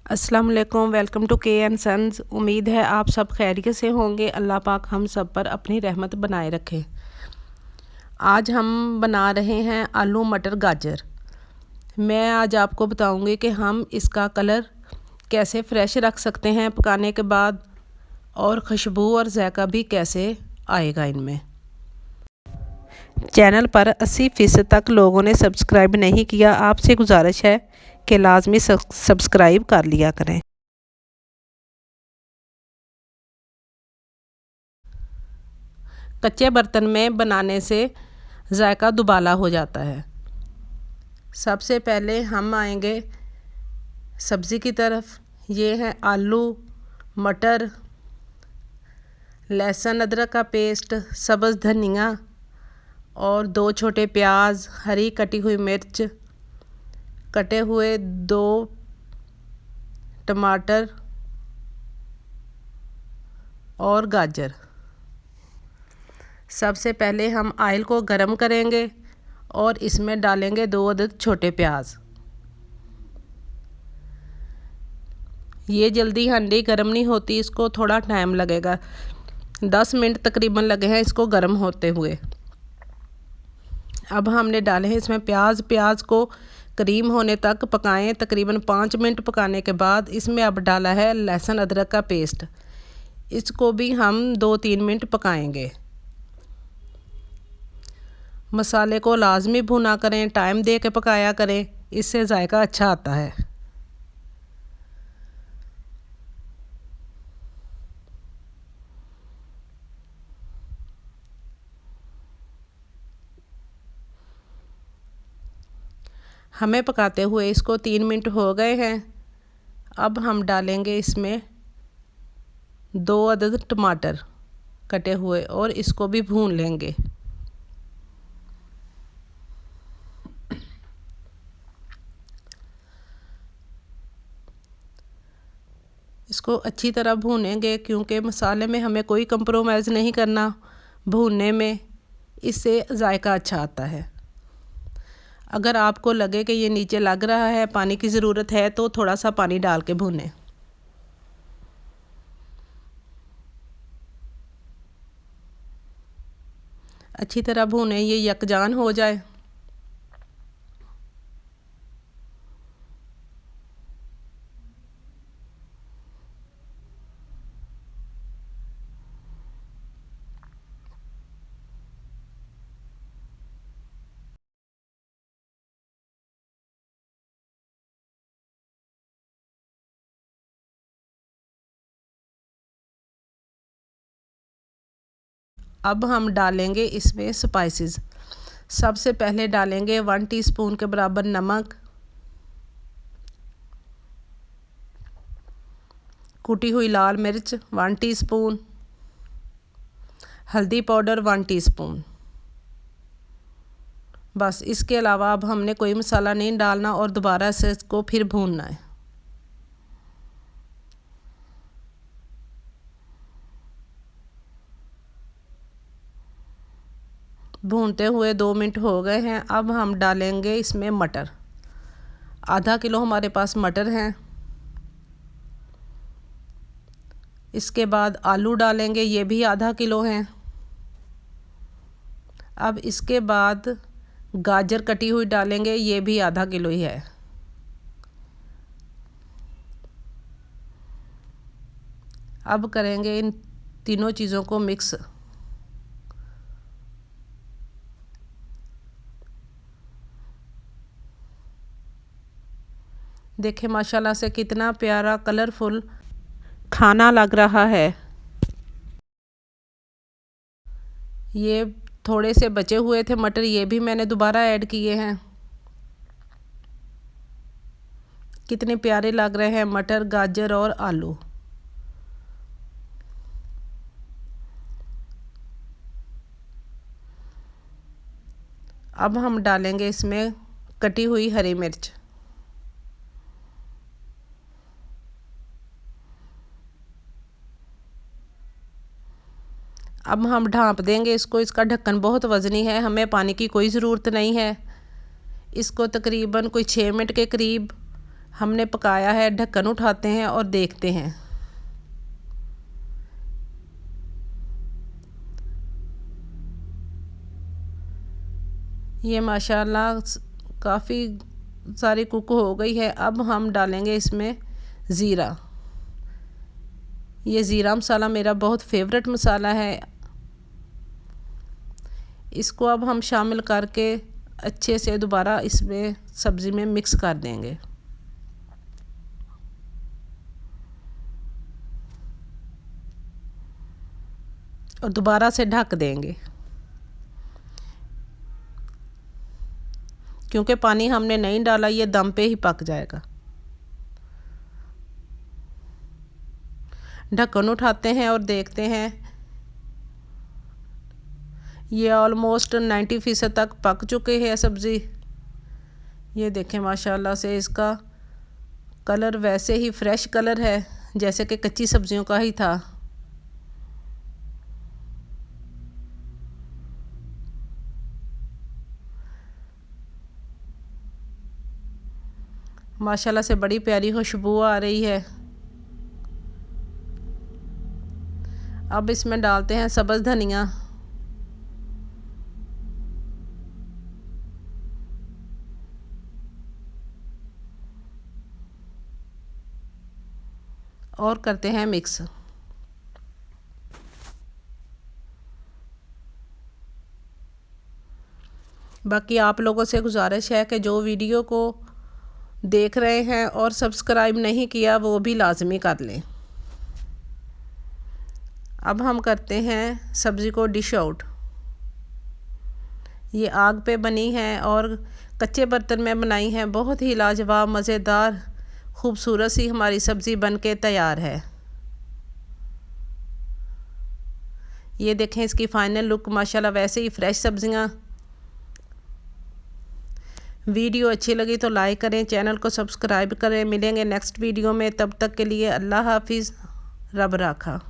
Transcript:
अस्सलाम वालेकुम, welcome to के एंड सन्स। उम्मीद है आप सब खैरियत से होंगे। अल्लाह पाक हम सब पर अपनी रहमत बनाए रखे। आज हम बना रहे हैं आलू मटर गाजर। मैं आज आपको बताऊंगी कि हम इसका कलर कैसे फ्रेश रख सकते हैं पकाने के बाद, और खुशबू और जायका भी कैसे आएगा इनमें। चैनल पर 80% तक लोगों ने सब्सक्राइब नहीं किया। आपसे गुजारिश है कि लाजमी सब्सक्राइब कर लिया करें। कच्चे बर्तन में बनाने से जायका दुबाला हो जाता है। सबसे पहले हम आएंगे सब्ज़ी की तरफ। ये है आलू, मटर, लहसुन अदरक का पेस्ट, सब्ज़ धनिया और 2 छोटे प्याज, हरी कटी हुई मिर्च, कटे हुए 2 टमाटर और गाजर। सबसे पहले हम ऑयल को गरम करेंगे और इसमें डालेंगे 2 अदद छोटे प्याज। ये जल्दी हांडी गर्म नहीं होती, इसको थोड़ा टाइम लगेगा। 10 मिनट तकरीबन लगे हैं इसको गर्म होते हुए। अब हमने डाले हैं इसमें प्याज को क्रीम होने तक पकाएं। तकरीबन 5 मिनट पकाने के बाद इसमें अब डाला है लहसुन अदरक का पेस्ट। इसको भी हम 2-3 मिनट पकाएंगे। मसाले को लाजमी भुना करें, टाइम दे के पकाया करें, इससे जायका अच्छा आता है। हमें पकाते हुए इसको 3 मिनट हो गए हैं। अब हम डालेंगे इसमें 2 अदद टमाटर कटे हुए और इसको भी भून लेंगे। इसको अच्छी तरह भूनेंगे क्योंकि मसाले में हमें कोई कंप्रोमाइज़ नहीं करना भूनने में, इससे जायका अच्छा आता है। अगर आपको लगे कि ये नीचे लग रहा है, पानी की ज़रूरत है, तो थोड़ा सा पानी डाल के भूनें। अच्छी तरह भूनें, ये यकजान हो जाए। अब हम डालेंगे इसमें स्पाइसेस। सबसे पहले डालेंगे 1 टीस्पून के बराबर नमक, कुटी हुई लाल मिर्च 1 टीस्पून, हल्दी पाउडर 1 टीस्पून। बस, इसके अलावा अब हमने कोई मसाला नहीं डालना और दोबारा से इसको फिर भूनना है। भूनते हुए 2 मिनट हो गए हैं। अब हम डालेंगे इसमें मटर। आधा किलो हमारे पास मटर हैं। इसके बाद आलू डालेंगे, ये भी आधा किलो हैं। अब इसके बाद गाजर कटी हुई डालेंगे, ये भी आधा किलो ही है। अब करेंगे इन तीनों चीज़ों को मिक्स। देखें माशाल्लाह से कितना प्यारा कलरफुल खाना लग रहा है। ये थोड़े से बचे हुए थे मटर, ये भी मैंने दोबारा ऐड किए हैं। कितने प्यारे लग रहे हैं मटर, गाजर और आलू। अब हम डालेंगे इसमें कटी हुई हरी मिर्च। अब हम ढाँप देंगे इसको। इसका ढक्कन बहुत वज़नी है, हमें पानी की कोई ज़रूरत नहीं है। इसको तकरीबन कोई 6 मिनट के करीब हमने पकाया है। ढक्कन उठाते हैं और देखते हैं। ये माशाल्लाह काफ़ी सारी कुक हो गई है। अब हम डालेंगे इसमें ज़ीरा। ये ज़ीरा मसाला मेरा बहुत फेवरेट मसाला है। इसको अब हम शामिल करके अच्छे से दोबारा इसमें सब्ज़ी में मिक्स कर देंगे। और दोबारा से ढक देंगे, क्योंकि पानी हमने नहीं डाला, ये दम पे ही पक जाएगा। ढक्कन उठाते हैं और देखते हैं। ये ऑलमोस्ट 90% तक पक चुके हैं सब्ज़ी। ये देखें माशाल्लाह से इसका कलर वैसे ही फ्रेश कलर है जैसे कि कच्ची सब्ज़ियों का ही था। माशाल्लाह से बड़ी प्यारी खुशबू आ रही है। अब इसमें डालते हैं सब्ज़ धनिया। और करते हैं मिक्स। बाकी आप लोगों से गुजारिश है कि जो वीडियो को देख रहे हैं और सब्सक्राइब नहीं किया वो भी लाजमी कर लें। अब हम करते हैं सब्ज़ी को डिश आउट। ये आग पे बनी है और कच्चे बर्तन में बनाई है। बहुत ही लाजवाब, मज़ेदार, खूबसूरत सी हमारी सब्ज़ी बनके तैयार है। ये देखें इसकी फ़ाइनल लुक। माशाल्लाह वैसे ही फ़्रेश सब्ज़ियाँ। वीडियो अच्छी लगी तो लाइक करें, चैनल को सब्सक्राइब करें। मिलेंगे नेक्स्ट वीडियो में, तब तक के लिए अल्लाह हाफिज़, रब राखा।